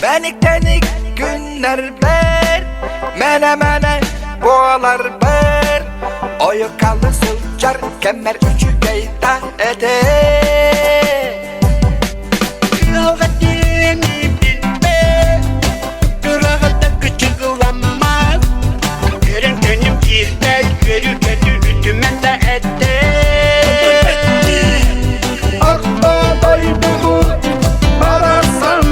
Benik günler ber, mene boğalar ber. Oyukalı sılcar, kemer üçü geyda ede. Kıyafetini bilme, kırağıda küçüklanmaz. Görün gönlüm girmez, görür kötü ütümende ede. Akla doyduğu barasan,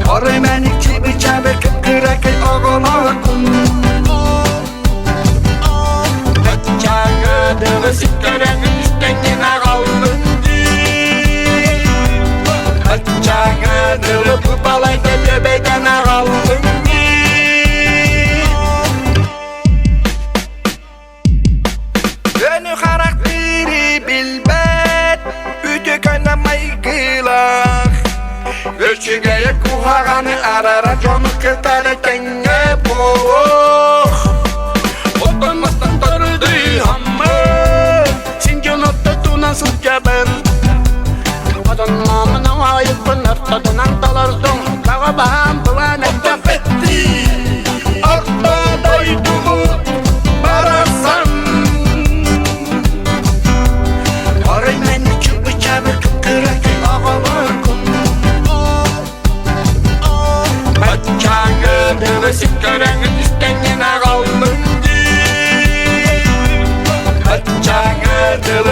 oraya benik çibi çabır kıpkırak oğlan kum. Kaçağıdığını siktiren üstengine kaldım. Kaçağıdığını bu balayda göbeğine kaldım. Önü karakteri bilmez, ütü kaynamayı kılak. Ölçügeye kuhağanı arara canı kırtarken boğuk. Otanmastan tarıdı hamı, sincanatta tunasıl cebir. Adan namına ayıp pınar, tadından talardım. Kağabağım planette fetti. Akta doyduğu barasan, araymen çubı çabır kıkırak ağalar kum. Kaçağıdığını siktiren üstengine kaldım. Kaçağıdığını